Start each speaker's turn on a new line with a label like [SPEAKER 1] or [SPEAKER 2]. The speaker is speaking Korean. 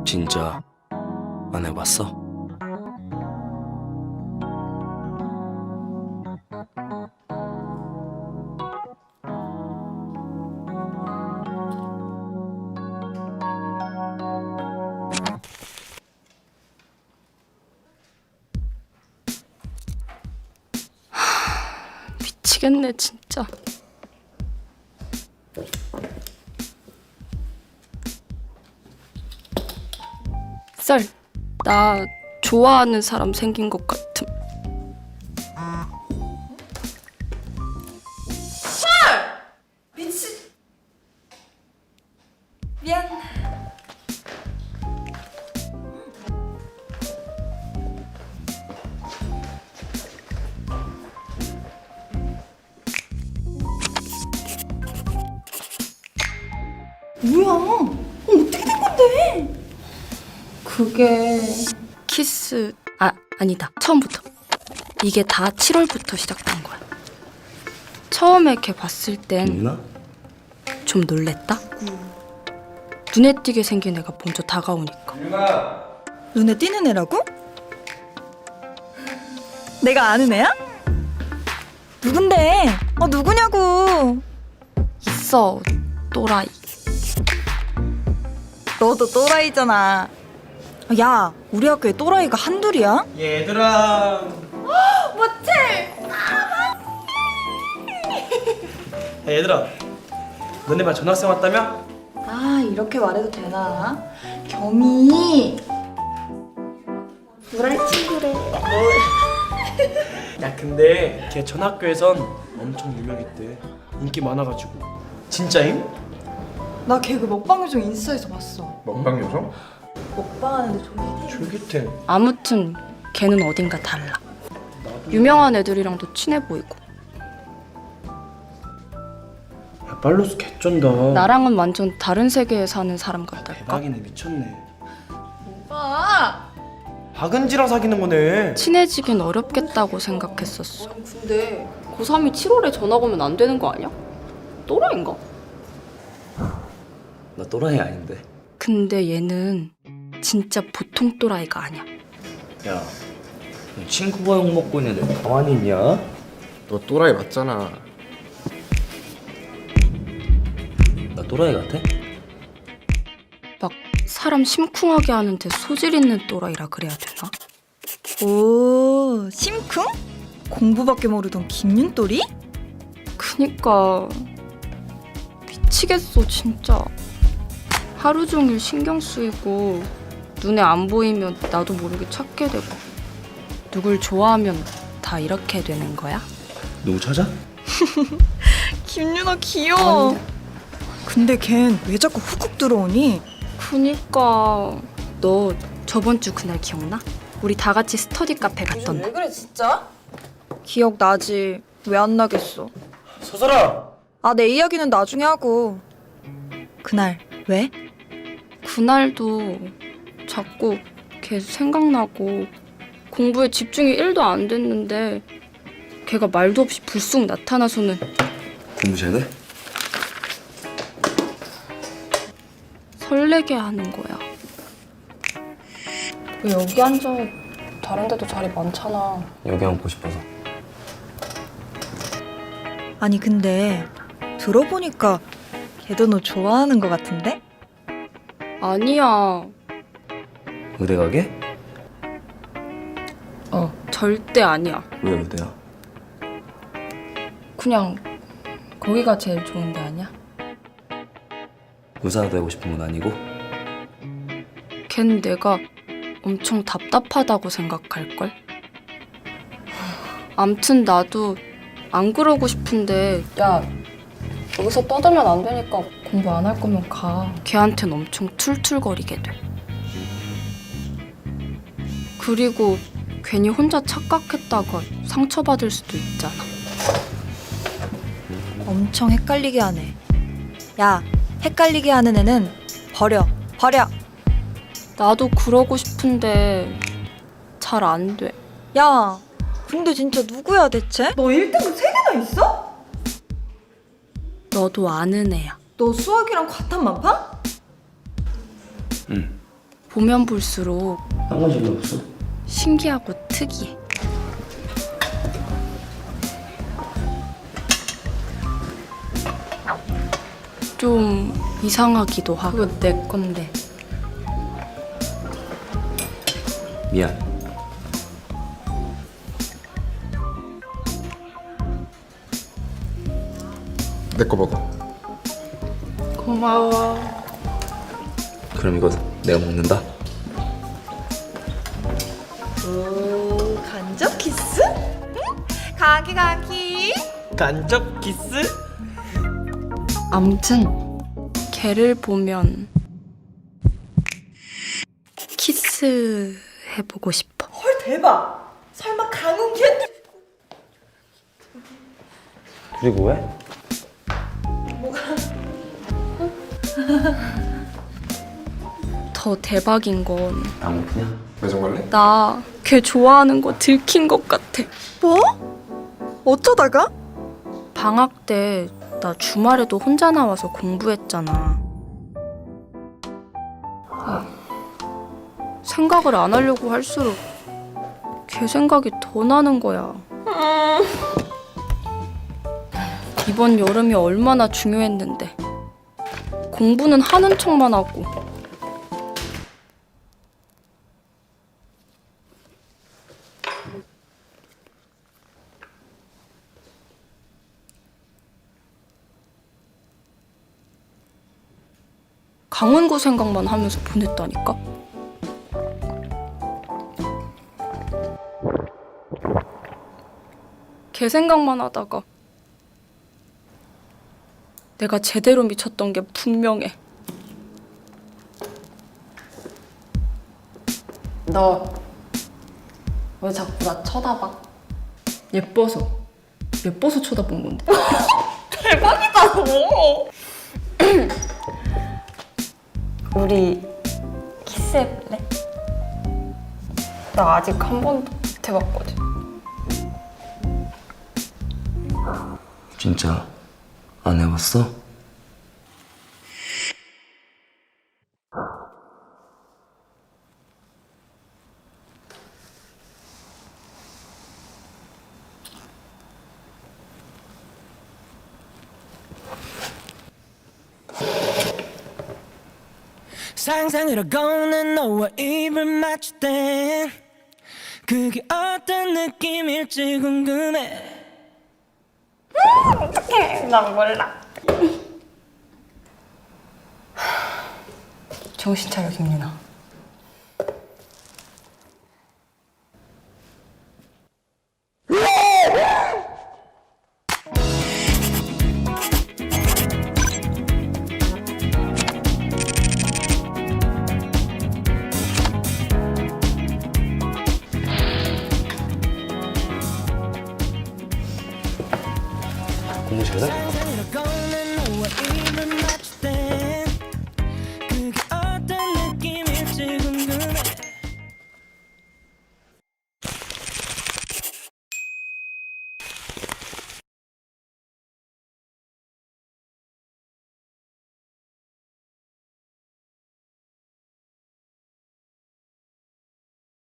[SPEAKER 1] 진짜 안 해봤어?
[SPEAKER 2] 미치겠네 진짜. 쌀, 나 좋아하는 사람 생긴 것 같음.
[SPEAKER 3] 미친. 미안. 뭐야? 어떻게 된 건데?
[SPEAKER 2] 그게 키스 아니다. 처음부터. 이게 다 7월부터 시작된 거야. 처음에 걔 봤을 땐
[SPEAKER 1] 누나?
[SPEAKER 2] 좀 놀랬다. 눈에 띄게 생긴 애가 먼저 다가오니까.
[SPEAKER 3] 눈에 띄는 애라고? 내가 아는 애야? 누군데? 누구냐고.
[SPEAKER 2] 있어, 또라이.
[SPEAKER 3] 너도 또라이잖아. 야, 우리 학교에 또라이가 한둘이야?
[SPEAKER 4] 얘들아.
[SPEAKER 3] 멋지?
[SPEAKER 4] 야, 얘들아. 너네 반 전학생 왔다며?
[SPEAKER 3] 아, 이렇게 말해도 되나? 겸이 우리 친구래.
[SPEAKER 4] 야, 근데 걔 전 학교에선 엄청 유명했대. 인기 많아가지고. 진짜임?
[SPEAKER 3] 나 걔 그 먹방 요정 인스타에서 봤어.
[SPEAKER 5] 먹방 요정?
[SPEAKER 3] 먹방하는데 졸리대.
[SPEAKER 4] 졸깃해.
[SPEAKER 2] 아무튼 걔는 어딘가 달라. 유명한 애들이랑도 친해 보이고
[SPEAKER 4] 야, 팔로스 개쩐다.
[SPEAKER 2] 나랑은 완전 다른 세계에 사는 사람 같달까?
[SPEAKER 4] 대박이네. 미쳤네.
[SPEAKER 3] 오빠.
[SPEAKER 4] 박은지랑 사귀는 거네.
[SPEAKER 2] 친해지긴 어렵겠다고 생각했었어.
[SPEAKER 3] 근데
[SPEAKER 2] 고3이 7월에 전학 오면 안 되는 거 아니야? 또라이인가?
[SPEAKER 1] 나 또라이 아닌데.
[SPEAKER 2] 근데 얘는 진짜 보통 또라이가 아니야.
[SPEAKER 1] 야, 너 친구가 욕먹고 있는데 가만히 있냐?
[SPEAKER 5] 너 또라이 맞잖아.
[SPEAKER 1] 나 또라이 같아?
[SPEAKER 2] 막 사람 심쿵하게 하는데 소질 있는 또라이라 그래야 되나?
[SPEAKER 3] 오, 심쿵? 공부밖에 모르던 김윤돌이?
[SPEAKER 2] 그니까 미치겠어 진짜. 하루 종일 신경 쓰이고 눈에 안 보이면 나도 모르게 찾게 되고 누굴 좋아하면 다 이렇게 되는 거야?
[SPEAKER 1] 누구 찾아?
[SPEAKER 3] 김윤아 귀여워. 근데 걘 왜 자꾸 훅훅 들어오니?
[SPEAKER 2] 그니까 너 저번 주 그날 기억나? 우리 다 같이 스터디 카페 갔던데.
[SPEAKER 3] 그래 진짜? 기억나지. 왜 안 나겠어.
[SPEAKER 4] 서설아.
[SPEAKER 3] 아, 내 이야기는 나중에 하고. 그날 왜?
[SPEAKER 2] 그날도 자꾸 걔 생각나고 공부에 집중이 1도 안 됐는데 걔가 말도 없이 불쑥 나타나서는
[SPEAKER 1] 공부 잘 돼?
[SPEAKER 2] 설레게 하는 거야. 왜 여기 앉아? 다른 데도 자리 많잖아.
[SPEAKER 1] 여기 앉고 싶어서.
[SPEAKER 3] 아니 근데 들어보니까 걔도 너 좋아하는 것 같은데?
[SPEAKER 2] 아니야.
[SPEAKER 1] 의대 가게?
[SPEAKER 2] 절대 아니야.
[SPEAKER 1] 왜 의대야?
[SPEAKER 2] 그냥 거기가 제일 좋은 데 아니야?
[SPEAKER 1] 의사 되고 싶은 건 아니고?
[SPEAKER 2] 걘 내가 엄청 답답하다고 생각할걸? 암튼 나도 안 그러고 싶은데 야 여기서 떠들면 안 되니까 공부 안 할 거면 가. 걔한텐 엄청 툴툴거리게 돼. 그리고 괜히 혼자 착각했다가 상처받을 수도 있잖아.
[SPEAKER 3] 엄청 헷갈리게 하네. 야, 헷갈리게 하는 애는 버려.
[SPEAKER 2] 나도 그러고 싶은데 잘 안 돼.
[SPEAKER 3] 야, 근데 진짜 누구야 대체? 너 1등급 3개나 있어?
[SPEAKER 2] 너도 아는 애야.
[SPEAKER 3] 너 수학이랑 과탐 만파?
[SPEAKER 1] 응.
[SPEAKER 2] 보면 볼수록
[SPEAKER 1] 한 번씩 없어?
[SPEAKER 2] 신기하고 특이해. 좀 이상하기도 하고. 그거 내 건데.
[SPEAKER 1] 미안.
[SPEAKER 5] 내 거 먹어.
[SPEAKER 2] 고마워.
[SPEAKER 1] 그럼 이거 내가 먹는다.
[SPEAKER 3] 오, 간접 키스? 가기 가기.
[SPEAKER 4] 간접 키스?
[SPEAKER 2] 암튼 걔를 보면 키스 해보고 싶어.
[SPEAKER 3] 헐 대박. 설마 강훈걔?
[SPEAKER 1] 그리고 왜?
[SPEAKER 2] 더 대박인 건
[SPEAKER 1] 안 먹냐?
[SPEAKER 5] 왜 정말래?
[SPEAKER 2] 나 걔 좋아하는 거 들킨 것 같아.
[SPEAKER 3] 뭐? 어쩌다가?
[SPEAKER 2] 방학 때 나 주말에도 혼자 나와서 공부했잖아. 생각을 안 하려고 할수록 걔 생각이 더 나는 거야. 이번 여름이 얼마나 중요했는데 공부는 하는 척만 하고. 강원구 생각만 하면서 보냈다니까? 걔 생각만 하다가 내가 제대로 미쳤던 게 분명해. 너 왜 자꾸 나 쳐다봐? 예뻐서 쳐다본 건데. 대박이다 너. 우리 키스해볼래? 나 아직 한 번도 못 해봤거든.
[SPEAKER 1] 진짜 안 해봤어?
[SPEAKER 6] 상상으로 걷는 너와 입을 맞출 땐 그게 어떤 느낌일지 궁금해.
[SPEAKER 2] 어떡해, 난 몰라. 정신 차려, 김윤아.
[SPEAKER 1] 공부 잘해?